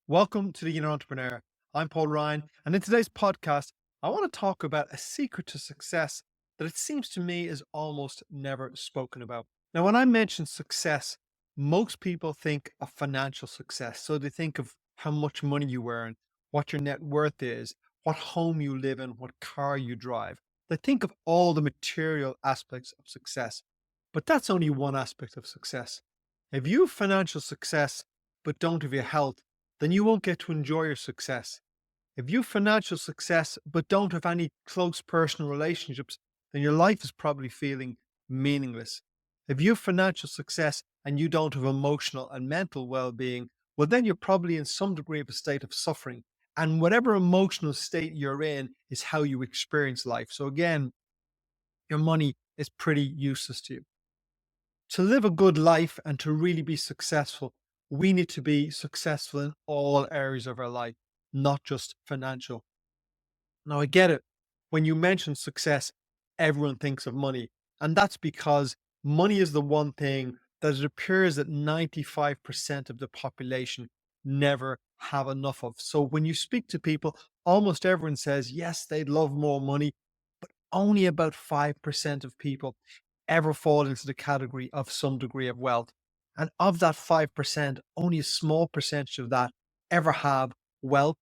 Welcome to the Inner Entrepreneur. I'm Paul Ryan, and in today's podcast, I want to talk about a secret to success that it seems to me is almost never spoken about. Now, when I mention success, most people think of financial success. So they think of how much money you earn, what your net worth is, what home you live in, what car you drive. They think of all the material aspects of success. But that's only one aspect of success. If you have financial success, but don't have your health, then you won't get to enjoy your success. If you have financial success but don't have any close personal relationships, then your life is probably feeling meaningless. If you have financial success and you don't have emotional and mental well being, well, then you're probably in some degree of a state of suffering. And whatever emotional state you're in is how you experience life. So, again, your money is pretty useless to you. To live a good life and to really be successful, we need to be successful in all areas of our life, not just financial. Now, I get it. When you mention success, everyone thinks of money. And that's because money is the one thing that it appears that 95% of the population never have enough of. So when you speak to people, almost everyone says, yes, they'd love more money, but only about 5% of people ever fall into the category of some degree of wealth. And of that 5%, only a small percentage of that ever have wealth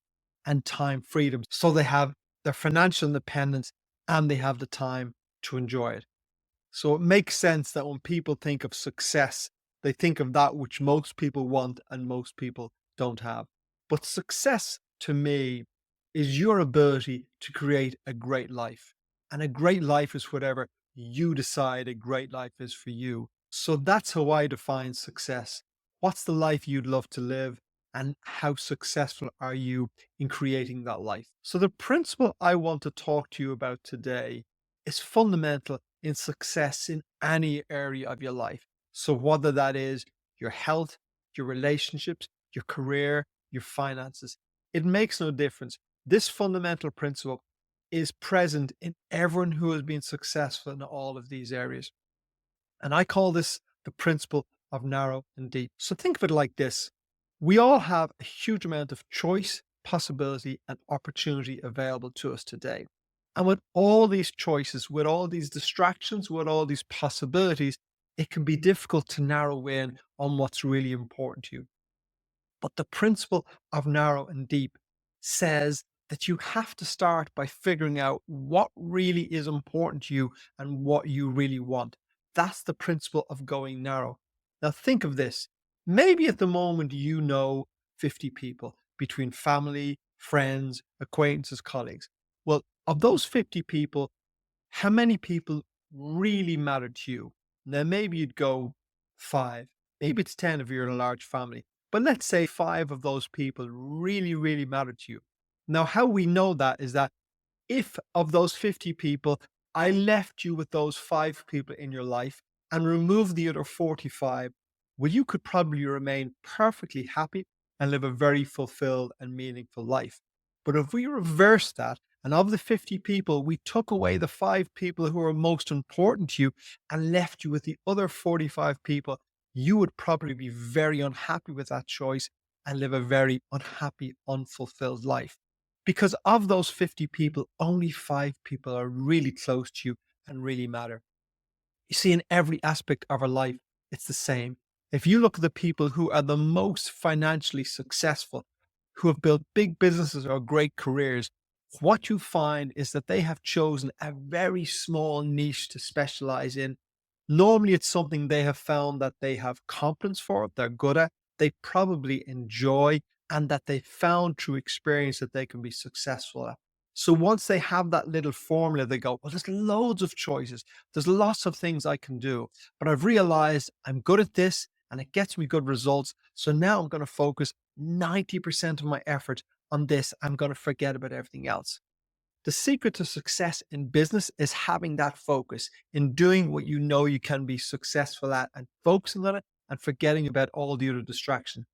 and time freedom. So they have their financial independence and they have the time to enjoy it. So it makes sense that when people think of success, they think of that which most people want and most people don't have. But success to me is your ability to create a great life. And a great life is whatever you decide a great life is for you. So that's how I define success. What's the life you'd love to live? And how successful are you in creating that life? So, the principle I want to talk to you about today is fundamental in success in any area of your life. So, whether that is your health, your relationships, your career, your finances, it makes no difference. This fundamental principle is present in everyone who has been successful in all of these areas. And I call this the principle of narrow and deep. So think of it like this. We all have a huge amount of choice, possibility, and opportunity available to us today. And with all these choices, with all these distractions, with all these possibilities, it can be difficult to narrow in on what's really important to you. But the principle of narrow and deep says that you have to start by figuring out what really is important to you and what you really want. That's the principle of going narrow. Now, think of this. Maybe at the moment you know 50 people between family, friends, acquaintances, colleagues. Well, of those 50 people, how many people really matter to you? Now, maybe you'd go five, maybe it's 10 if you're in a large family, but let's say five of those people really, really matter to you. Now, how we know that is that if of those 50 people, I left you with those five people in your life and removed the other 45, well, you could probably remain perfectly happy and live a very fulfilled and meaningful life. But if we reverse that, and of the 50 people, we took away the five people who are most important to you and left you with the other 45 people, you would probably be very unhappy with that choice and live a very unhappy, unfulfilled life. Because of those 50 people, only five people are really close to you and really matter. You see, in every aspect of our life, it's the same. If you look at the people who are the most financially successful, who have built big businesses or great careers, what you find is that they have chosen a very small niche to specialize in. Normally, it's something they have found that they have competence for, they're good at, they probably enjoy, and that they found through experience that they can be successful at. So once they have that little formula, they go, well, there's loads of choices. There's lots of things I can do, but I've realized I'm good at this and it gets me good results. So now I'm going to focus 90% of my effort on this. I'm going to forget about everything else. The secret to success in business is having that focus in doing what you know you can be successful at and focusing on it and forgetting about all the other distractions.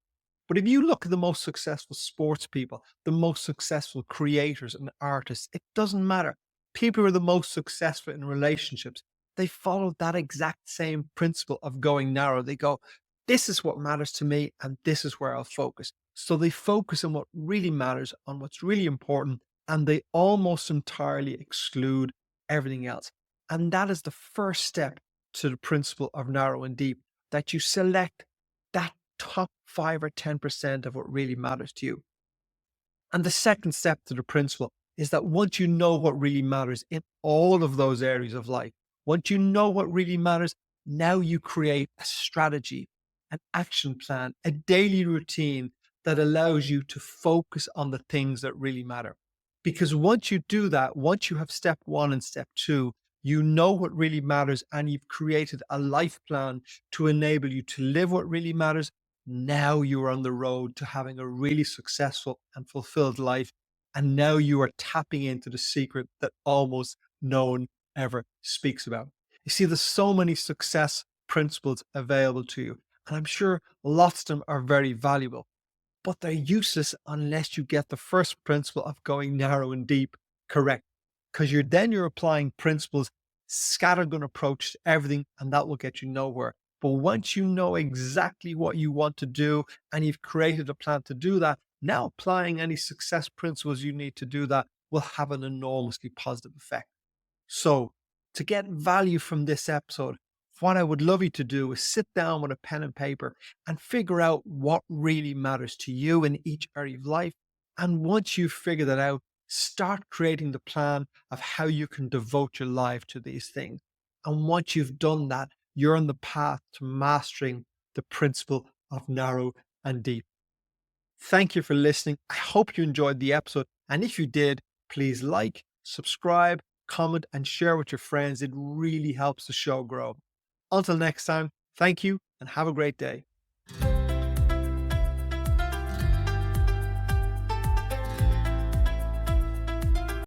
But if you look at the most successful sports people, the most successful creators and artists, it doesn't matter. People who are the most successful in relationships, they follow that exact same principle of going narrow. They go, this is what matters to me, and this is where I'll focus. So they focus on what really matters, on what's really important, and they almost entirely exclude everything else. And that is the first step to the principle of narrow and deep, that you select that top 5 or 10% of what really matters to you. And the second step to the principle is that once you know what really matters in all of those areas of life, once you know what really matters, now you create a strategy, an action plan, a daily routine that allows you to focus on the things that really matter. Because once you do that, once you have step one and step two, you know what really matters and you've created a life plan to enable you to live what really matters. Now you are on the road to having a really successful and fulfilled life. And now you are tapping into the secret that almost no one ever speaks about. You see, there's so many success principles available to you. And I'm sure lots of them are very valuable, but they're useless unless you get the first principle of going narrow and deep correct. Because you're applying principles, scattergun approach to everything, and that will get you nowhere. But once you know exactly what you want to do and you've created a plan to do that, now applying any success principles you need to do that will have an enormously positive effect. So, to get value from this episode, what I would love you to do is sit down with a pen and paper and figure out what really matters to you in each area of life. And once you've figured that out, start creating the plan of how you can devote your life to these things. And once you've done that, you're on the path to mastering the principle of narrow and deep. Thank you for listening. I hope you enjoyed the episode. And if you did, please like, subscribe, comment, and share with your friends. It really helps the show grow. Until next time, thank you and have a great day.